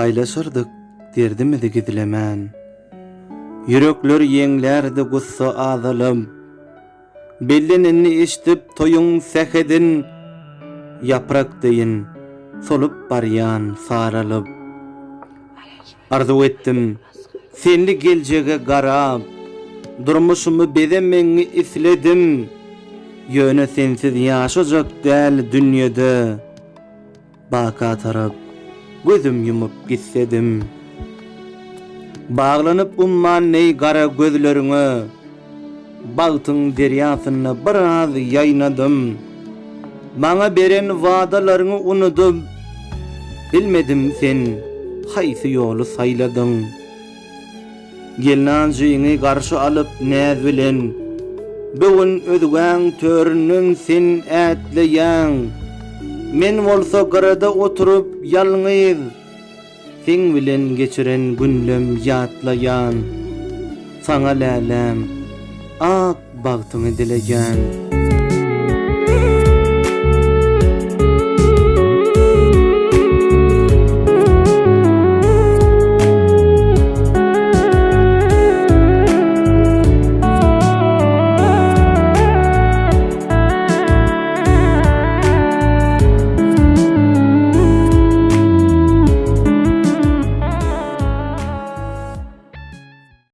gaýlaşyrdyk derdimizi gidilemän. Yürekler yeňlerdi gussa azalyp, bellenini eşitip toyuň sähedin, yaprak deyin solup baryan saralyp. Arzu etdim senli geljege garap, durmuşumy bedemeňi isledim, ýöne sensiz ýaşajak däl dünýede. Baka tarap gözüm yumup gitsedim, bağlanyp umman ney gara gözleriňe, bagtyň derýasyna biraz ýaýnadym. Maňa beren wagdalaryňy unutup, bilmedim sen haýsy ýoly saýladyň. Gelnanjyňy garşy alyp näz bilen, bugün özgäň töründen sen ätleýäň. Men bolsa garada oturup ýalňyz, sen bilen geçiren günlem ýatlaýan. Saňa lälem ak bagtyňy dileýän.